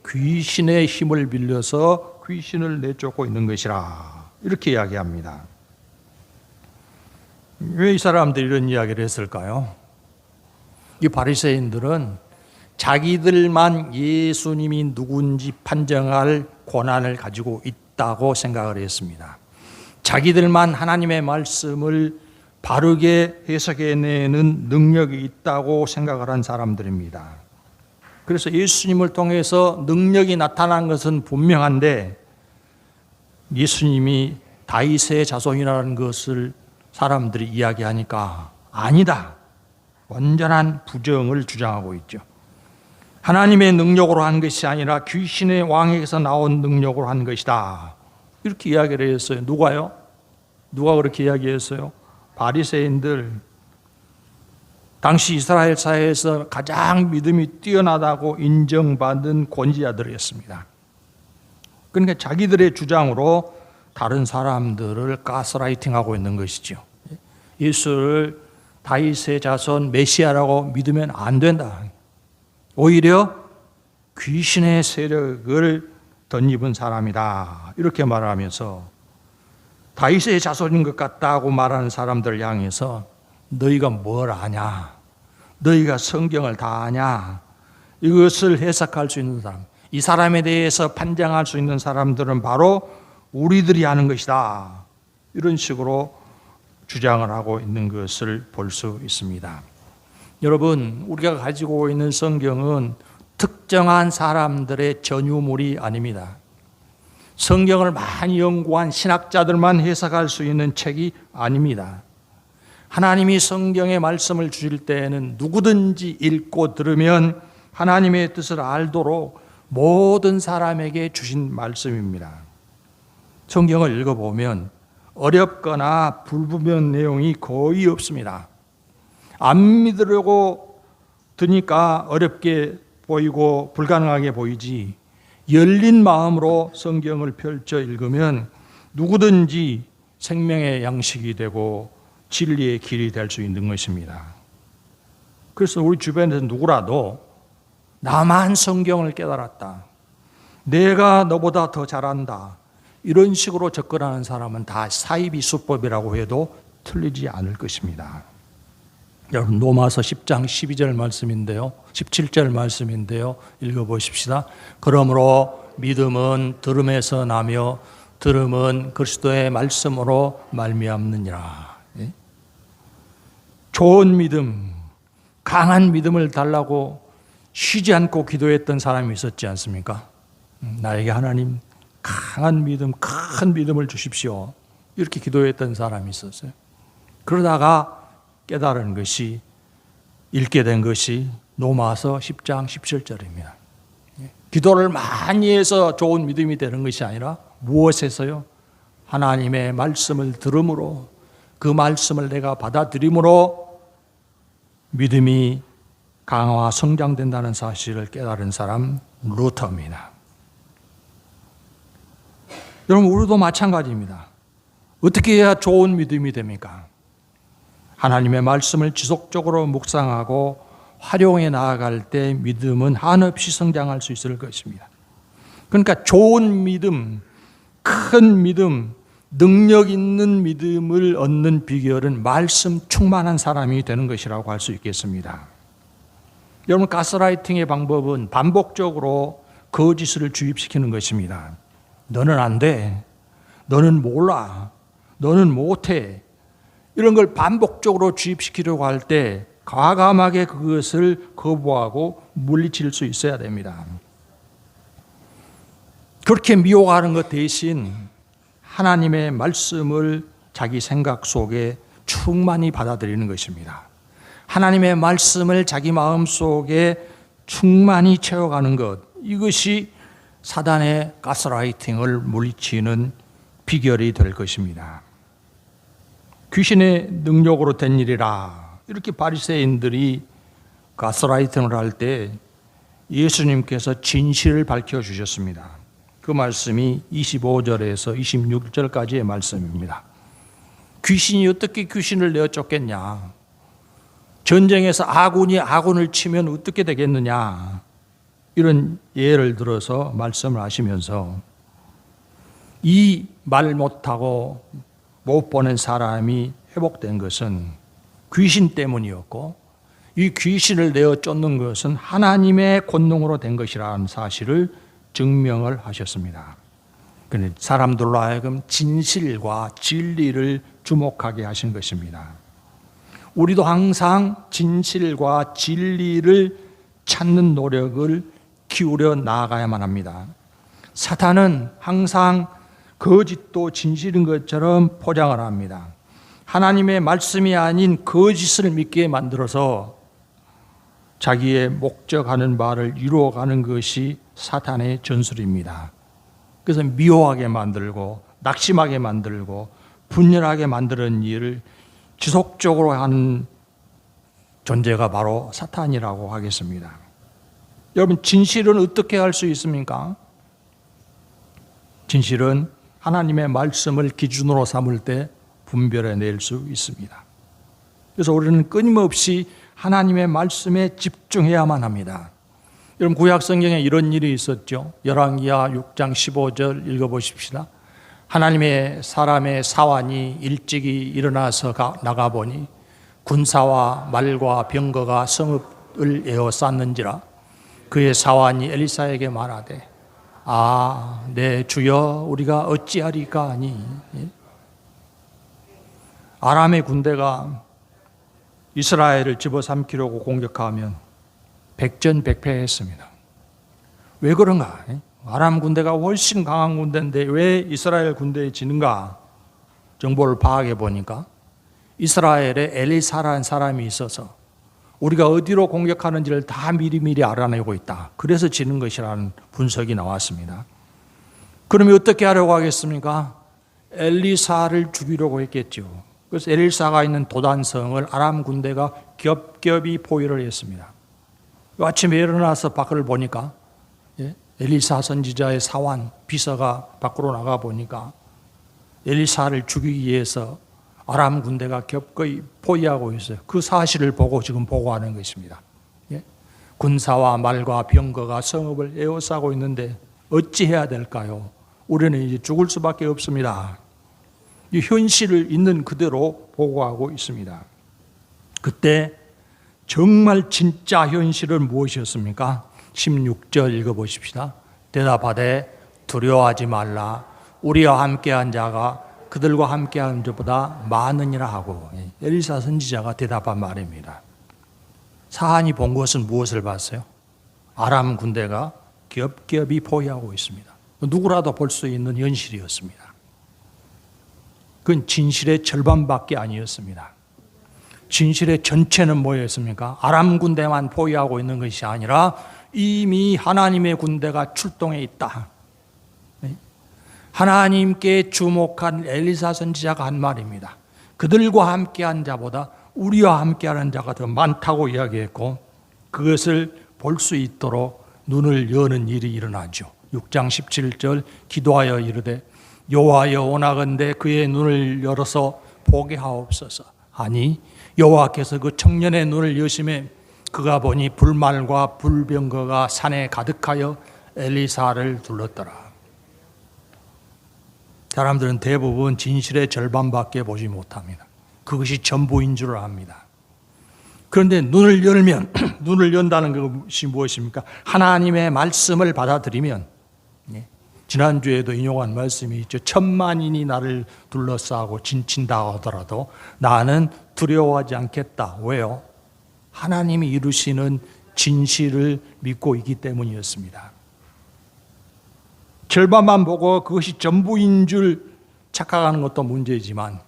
귀신의 힘을 빌려서 귀신을 내쫓고 있는 것이라 이렇게 이야기합니다. 왜 이 사람들이 이런 이야기를 했을까요? 이 바리새인들은 자기들만 예수님이 누군지 판정할 권한을 가지고 있다고 생각을 했습니다. 자기들만 하나님의 말씀을 바르게 해석해내는 능력이 있다고 생각을 한 사람들입니다. 그래서 예수님을 통해서 능력이 나타난 것은 분명한데 예수님이 다윗의 자손이라는 것을 사람들이 이야기하니까 아니다. 완전한 부정을 주장하고 있죠. 하나님의 능력으로 한 것이 아니라 귀신의 왕에게서 나온 능력으로 한 것이다. 이렇게 이야기를 했어요. 누가요? 누가 그렇게 이야기했어요? 바리새인들. 당시 이스라엘 사회에서 가장 믿음이 뛰어나다고 인정받은 권위자들이었습니다. 그러니까 자기들의 주장으로 다른 사람들을 가스라이팅하고 있는 것이죠. 예수를 다윗의 자손 메시아라고 믿으면 안 된다. 오히려 귀신의 세력을 덧입은 사람이다. 이렇게 말하면서 다윗의 자손인 것 같다고 말하는 사람들을 향해서 너희가 뭘 아냐? 너희가 성경을 다 아냐? 이것을 해석할 수 있는 사람, 이 사람에 대해서 판정할 수 있는 사람들은 바로 우리들이 하는 것이다. 이런 식으로 주장을 하고 있는 것을 볼 수 있습니다. 여러분, 우리가 가지고 있는 성경은 특정한 사람들의 전유물이 아닙니다. 성경을 많이 연구한 신학자들만 해석할 수 있는 책이 아닙니다. 하나님이 성경의 말씀을 주실 때에는 누구든지 읽고 들으면 하나님의 뜻을 알도록 모든 사람에게 주신 말씀입니다. 성경을 읽어보면 어렵거나 불분명한 내용이 거의 없습니다. 안 믿으려고 드니까 어렵게 보이고 불가능하게 보이지, 열린 마음으로 성경을 펼쳐 읽으면 누구든지 생명의 양식이 되고 진리의 길이 될 수 있는 것입니다. 그래서 우리 주변에서 누구라도 나만 성경을 깨달았다, 내가 너보다 더 잘한다, 이런 식으로 접근하는 사람은 다 사이비 수법이라고 해도 틀리지 않을 것입니다. 여러분, 로마서 10장 12절 말씀인데요, 17절 말씀인데요, 읽어보십시다. 그러므로 믿음은 들음에서 나며 들음은 그리스도의 말씀으로 말미암느니라. 좋은 믿음, 강한 믿음을 달라고 쉬지 않고 기도했던 사람이 있었지 않습니까? 나에게 하나님 강한 믿음, 큰 믿음을 주십시오, 이렇게 기도했던 사람이 있었어요. 그러다가 깨달은 것이, 읽게 된 것이 로마서 10장 17절입니다. 기도를 많이 해서 좋은 믿음이 되는 것이 아니라 무엇에서요? 하나님의 말씀을 들음으로, 그 말씀을 내가 받아들임으로 믿음이 강화 성장된다는 사실을 깨달은 사람, 루터입니다. 여러분, 우리도 마찬가지입니다. 어떻게 해야 좋은 믿음이 됩니까? 하나님의 말씀을 지속적으로 묵상하고 활용해 나아갈 때 믿음은 한없이 성장할 수 있을 것입니다. 그러니까 좋은 믿음, 큰 믿음, 능력 있는 믿음을 얻는 비결은 말씀 충만한 사람이 되는 것이라고 할 수 있겠습니다. 여러분, 가스라이팅의 방법은 반복적으로 거짓을 주입시키는 것입니다. 너는 안 돼, 너는 몰라, 너는 못해, 이런 걸 반복적으로 주입시키려고 할 때 과감하게 그것을 거부하고 물리칠 수 있어야 됩니다. 그렇게 미혹하는 것 대신 하나님의 말씀을 자기 생각 속에 충만히 받아들이는 것입니다. 하나님의 말씀을 자기 마음 속에 충만히 채워가는 것, 이것이 사단의 가스라이팅을 물리치는 비결이 될 것입니다. 귀신의 능력으로 된 일이라, 이렇게 바리새인들이 가스라이팅을 할 때 예수님께서 진실을 밝혀주셨습니다. 그 말씀이 25절에서 26절까지의 말씀입니다. 귀신이 어떻게 귀신을 내어 쫓겠냐? 전쟁에서 아군이 아군을 치면 어떻게 되겠느냐? 이런 예를 들어서 말씀을 하시면서 이 말 못하고 못 보는 사람이 회복된 것은 귀신 때문이었고, 이 귀신을 내어 쫓는 것은 하나님의 권능으로 된 것이라는 사실을 증명을 하셨습니다. 그런데 사람들로 하여금 진실과 진리를 주목하게 하신 것입니다. 우리도 항상 진실과 진리를 찾는 노력을 기울여 나아가야만 합니다. 사탄은 항상 거짓도 진실인 것처럼 포장을 합니다. 하나님의 말씀이 아닌 거짓을 믿게 만들어서 자기의 목적하는 바를 이루어가는 것이 사탄의 전술입니다. 그래서 미워하게 만들고 낙심하게 만들고 분열하게 만드는 일을 지속적으로 하는 존재가 바로 사탄이라고 하겠습니다. 여러분, 진실은 어떻게 할 수 있습니까? 진실은 하나님의 말씀을 기준으로 삼을 때 분별해낼 수 있습니다. 그래서 우리는 끊임없이 하나님의 말씀에 집중해야만 합니다. 여러분, 구약 성경에 이런 일이 있었죠. 열왕기하 6장 15절 읽어보십시다. 하나님의 사람의 사환이 일찍이 일어나서 나가보니 군사와 말과 병거가 성읍을 에워쌌는지라. 그의 사환이 엘리사에게 말하되, 아, 내 주여, 우리가 어찌하리까 하니. 아람의 군대가 이스라엘을 집어삼키려고 공격하면 백전백패했습니다. 왜 그런가? 아람 군대가 훨씬 강한 군대인데 왜 이스라엘 군대에 지는가? 정보를 파악해 보니까 이스라엘에 엘리사라는 사람이 있어서 우리가 어디로 공격하는지를 다 미리미리 알아내고 있다. 그래서 지는 것이라는 분석이 나왔습니다. 그러면 어떻게 하려고 하겠습니까? 엘리사를 죽이려고 했겠죠. 그래서 엘리사가 있는 도단성을 아람 군대가 겹겹이 포위를 했습니다. 아침에 일어나서 밖을 보니까 엘리사 선지자의 사환 비서가 밖으로 나가 보니까 엘리사를 죽이기 위해서 아람 군대가 겹거이 포위하고 있어요. 그 사실을 보고 지금 보고하는 것입니다. 군사와 말과 병거가 성읍을 에워싸고 있는데 어찌해야 될까요? 우리는 이제 죽을 수밖에 없습니다. 이 현실을 있는 그대로 보고하고 있습니다. 그때 정말 진짜 현실은 무엇이었습니까? 16절 읽어보십시다. 대답하되 두려워하지 말라. 우리와 함께한 자가 그들과 함께한 자보다 많으니라 하고 엘리사 선지자가 대답한 말입니다. 사한이 본 것은 무엇을 봤어요? 아람 군대가 겹겹이 포위하고 있습니다. 누구라도 볼 수 있는 현실이었습니다. 그건 진실의 절반밖에 아니었습니다. 진실의 전체는 뭐였습니까? 아람 군대만 포위하고 있는 것이 아니라 이미 하나님의 군대가 출동해 있다. 하나님께 주목한 엘리사 선지자가 한 말입니다. 그들과 함께한 자보다 우리와 함께하는 자가 더 많다고 이야기했고 그것을 볼 수 있도록 눈을 여는 일이 일어나죠. 6장 17절 기도하여 이르되 여호와여 원하건대 그의 눈을 열어서 보게 하옵소서. 아니 여호와께서 그 청년의 눈을 여심해 그가 보니 불말과 불병거가 산에 가득하여 엘리사를 둘렀더라. 사람들은 대부분 진실의 절반밖에 보지 못합니다. 그것이 전부인 줄 압니다. 그런데 눈을 열면 눈을 연다는 것이 무엇입니까? 하나님의 말씀을 받아들이면 지난주에도 인용한 말씀이 있죠. 10,000만인이 나를 둘러싸고 진친다 하더라도 나는 두려워하지 않겠다. 왜요? 하나님이 이루시는 진실을 믿고 있기 때문이었습니다. 절반만 보고 그것이 전부인 줄 착각하는 것도 문제이지만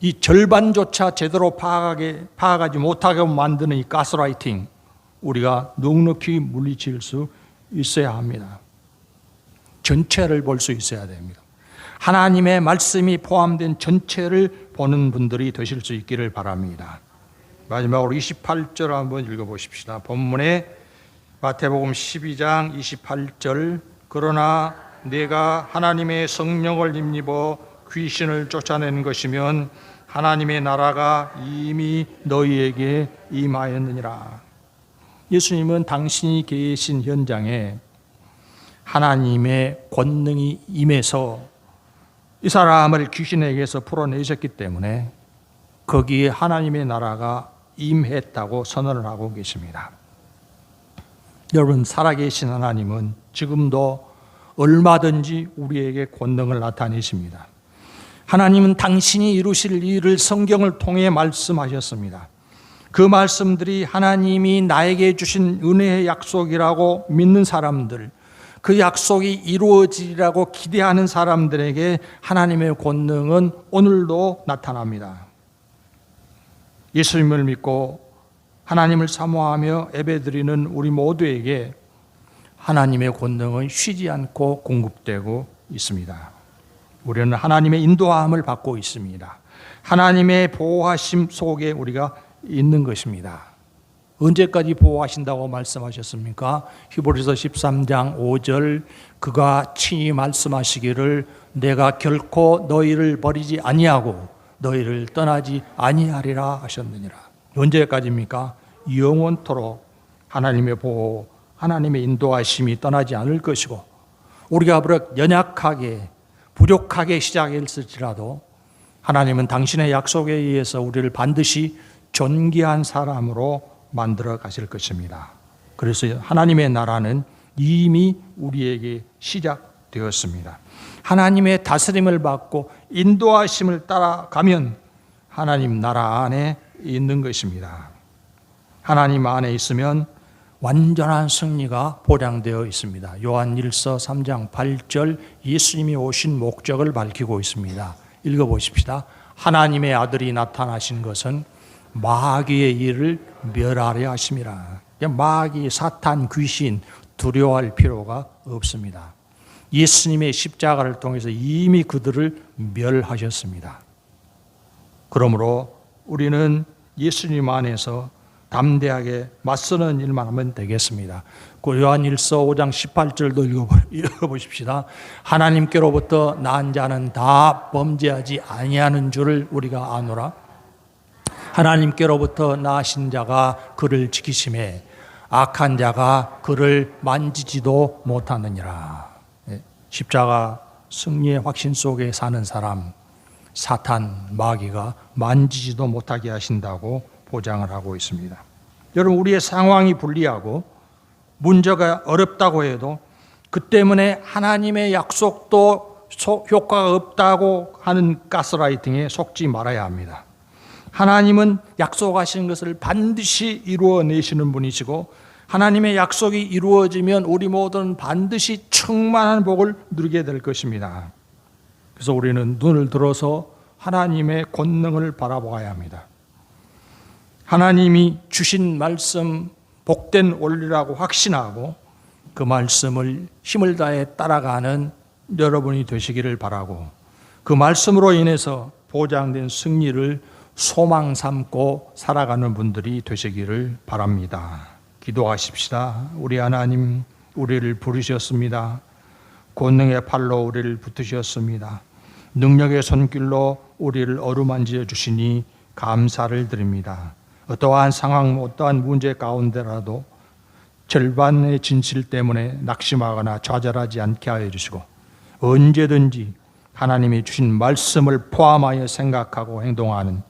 이 절반조차 제대로 파악하지 못하게 만드는 이 가스라이팅 우리가 넉넉히 물리칠 수 있어야 합니다. 전체를 볼 수 있어야 됩니다. 하나님의 말씀이 포함된 전체를 보는 분들이 되실 수 있기를 바랍니다. 마지막으로 28절 한번 읽어보십시다. 본문에 마태복음 12장 28절 그러나 내가 하나님의 성령을 힘입어 귀신을 쫓아낸 것이면 하나님의 나라가 이미 너희에게 임하였느니라. 예수님은 당신이 계신 현장에 하나님의 권능이 임해서 이 사람을 귀신에게서 풀어내셨기 때문에 거기에 하나님의 나라가 임했다고 선언을 하고 계십니다. 여러분, 살아계신 하나님은 지금도 얼마든지 우리에게 권능을 나타내십니다. 하나님은 당신이 이루실 일을 성경을 통해 말씀하셨습니다. 그 말씀들이 하나님이 나에게 주신 은혜의 약속이라고 믿는 사람들, 그 약속이 이루어지리라고 기대하는 사람들에게 하나님의 권능은 오늘도 나타납니다. 예수님을 믿고 하나님을 사모하며 예배드리는 우리 모두에게 하나님의 권능은 쉬지 않고 공급되고 있습니다. 우리는 하나님의 인도함을 받고 있습니다. 하나님의 보호하심 속에 우리가 있는 것입니다. 언제까지 보호하신다고 말씀하셨습니까? 히브리서 13장 5절 그가 친히 말씀하시기를 내가 결코 너희를 버리지 아니하고 너희를 떠나지 아니하리라 하셨느니라. 언제까지입니까? 영원토록 하나님의 보호, 하나님의 인도하심이 떠나지 않을 것이고 우리가 비록 연약하게 부족하게 시작했을지라도 하나님은 당신의 약속에 의해서 우리를 반드시 존귀한 사람으로 만들어 가실 것입니다. 그래서 하나님의 나라는 이미 우리에게 시작되었습니다. 하나님의 다스림을 받고 인도하심을 따라가면 하나님 나라 안에 있는 것입니다. 하나님 안에 있으면 완전한 승리가 보장되어 있습니다. 요한일서 3장 8절 예수님이 오신 목적을 밝히고 있습니다. 읽어보십시다. 하나님의 아들이 나타나신 것은 마귀의 일을 멸하려 하심이라. 마귀, 사탄, 귀신 두려워할 필요가 없습니다. 예수님의 십자가를 통해서 이미 그들을 멸하셨습니다. 그러므로 우리는 예수님 안에서 담대하게 맞서는 일만 하면 되겠습니다. 요한일서 5장 18절도 읽어보십시다. 하나님께로부터 난 자는 다 범죄하지 아니하는 줄을 우리가 아노라. 하나님께로부터 나신 자가 그를 지키심에 악한 자가 그를 만지지도 못하느니라. 십자가 승리의 확신 속에 사는 사람, 사탄, 마귀가 만지지도 못하게 하신다고 보장을 하고 있습니다. 여러분, 우리의 상황이 불리하고 문제가 어렵다고 해도 그 때문에 하나님의 약속도 효과가 없다고 하는 가스라이팅에 속지 말아야 합니다. 하나님은 약속하신 것을 반드시 이루어내시는 분이시고, 하나님의 약속이 이루어지면 우리 모두는 반드시 충만한 복을 누리게 될 것입니다. 그래서 우리는 눈을 들어서 하나님의 권능을 바라보아야 합니다. 하나님이 주신 말씀 복된 원리라고 확신하고 그 말씀을 힘을 다해 따라가는 여러분이 되시기를 바라고, 그 말씀으로 인해서 보장된 승리를 소망 삼고 살아가는 분들이 되시기를 바랍니다. 기도하십시다. 우리 하나님, 우리를 부르셨습니다. 권능의 팔로 우리를 붙으셨습니다. 능력의 손길로 우리를 어루만져 주시니 감사를 드립니다. 어떠한 상황, 어떠한 문제 가운데라도 절반의 진실 때문에 낙심하거나 좌절하지 않게 하여 주시고, 언제든지 하나님이 주신 말씀을 포함하여 생각하고 행동하는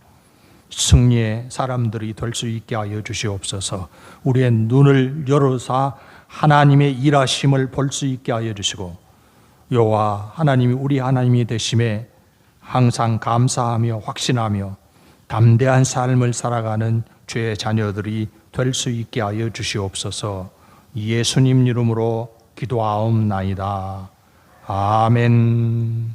승리의 사람들이 될 수 있게 하여 주시옵소서. 우리의 눈을 열어서 하나님의 일하심을 볼 수 있게 하여 주시고, 여호와 하나님이 우리 하나님이 되심에 항상 감사하며 확신하며 담대한 삶을 살아가는 주의 자녀들이 될 수 있게 하여 주시옵소서. 예수님 이름으로 기도하옵나이다. 아멘.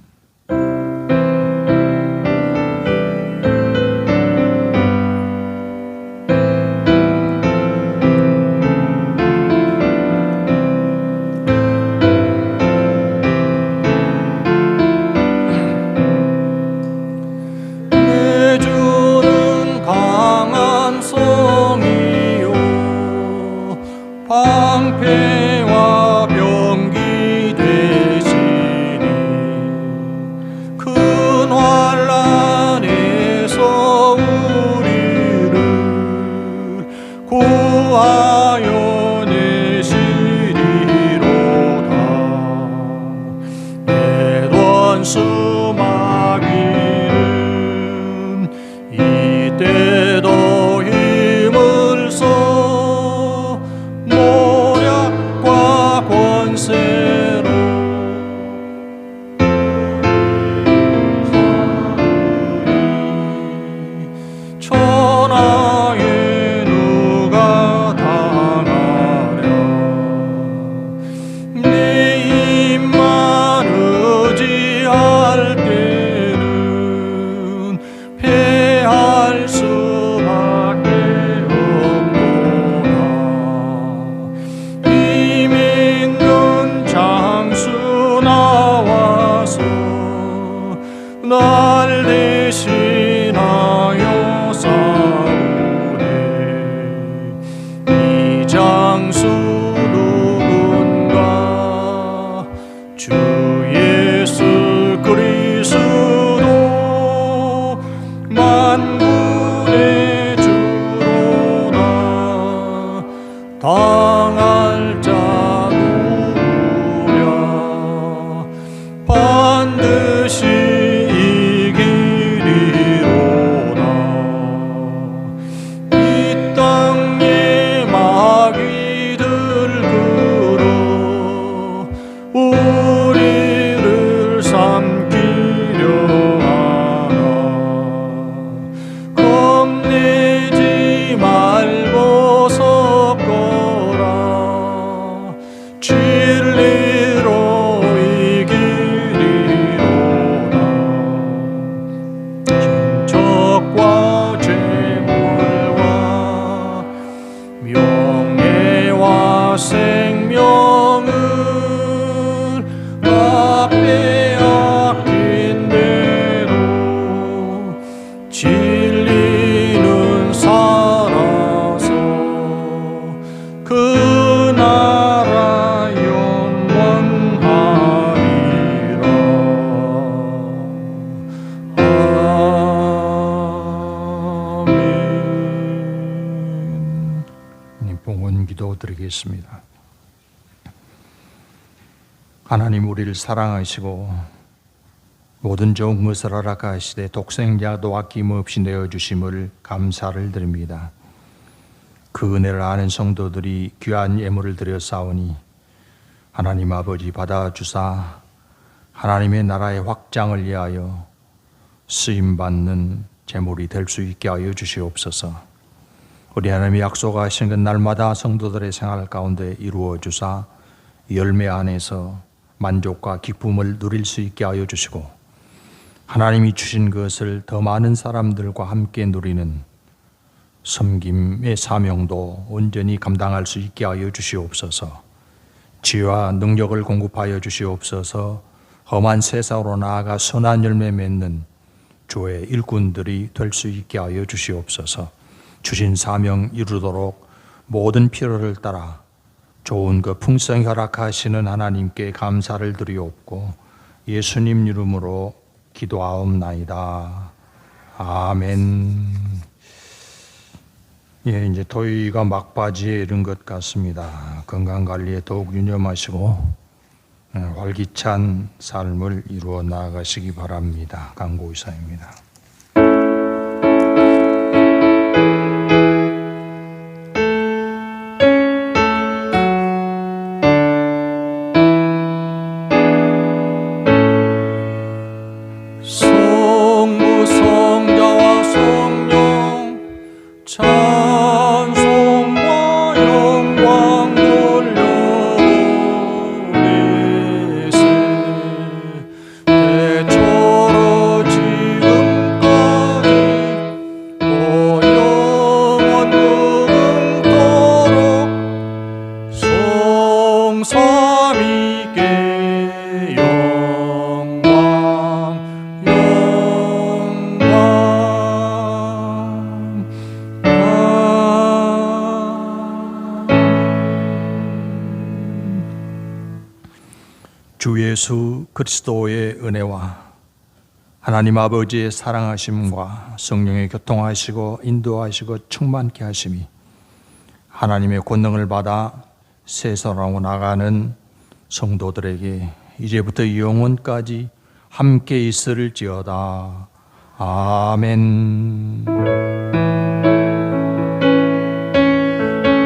방패와 병기 되시니 큰 환난에서 우리를 구하여 내시리로다. 애던 수마귀는 이때도 힘을 써 권세로 천하에 누가 당하랴. 내 입만 의지할 때는 패할 수밖에 날 대신하여 싸우네. 이 장수 누군가 주 예수 그리스도 만군의 주로다. 당할 자 누구랴. 반드시 우리를 삼키려 하나. 겁내지 말고 섰고 한번 기도드리겠습니다. 하나님, 우리를 사랑하시고 모든 좋은 것을 허락하시되 독생자도 아낌없이 내어주심을 감사를 드립니다. 그 은혜를 아는 성도들이 귀한 예물을 드려 싸우니 하나님 아버지 받아주사 하나님의 나라의 확장을 위하여 쓰임받는 제물이 될 수 있게 하여 주시옵소서. 우리 하나님이 약속하신 그 날마다 성도들의 생활 가운데 이루어 주사 열매 안에서 만족과 기쁨을 누릴 수 있게 하여 주시고 하나님이 주신 것을 더 많은 사람들과 함께 누리는 섬김의 사명도 온전히 감당할 수 있게 하여 주시옵소서. 지혜와 능력을 공급하여 주시옵소서. 험한 세상으로 나아가 선한 열매 맺는 주의 일꾼들이 될 수 있게 하여 주시옵소서. 주신 사명 이루도록 모든 필요를 따라 좋은 그 풍성히 허락하시는 하나님께 감사를 드리옵고 예수님 이름으로 기도하옵나이다. 아멘. 예, 이제 더위가 막바지에 이른 것 같습니다. 건강 관리에 더욱 유념하시고 활기찬 삶을 이루어 나아가시기 바랍니다. 강고의사입니다. 성부 성자와 성령 찬송과 영광 돌려드리세. 대초로 지금까지 또 영원 무궁토록 성삼위께 주 예수 그리스도의 은혜와 하나님 아버지의 사랑하심과 성령의 교통하시고 인도하시고 충만케 하심이 하나님의 권능을 받아 세상으로 나가는 성도들에게 이제부터 영원까지 함께 있을지어다. 아멘.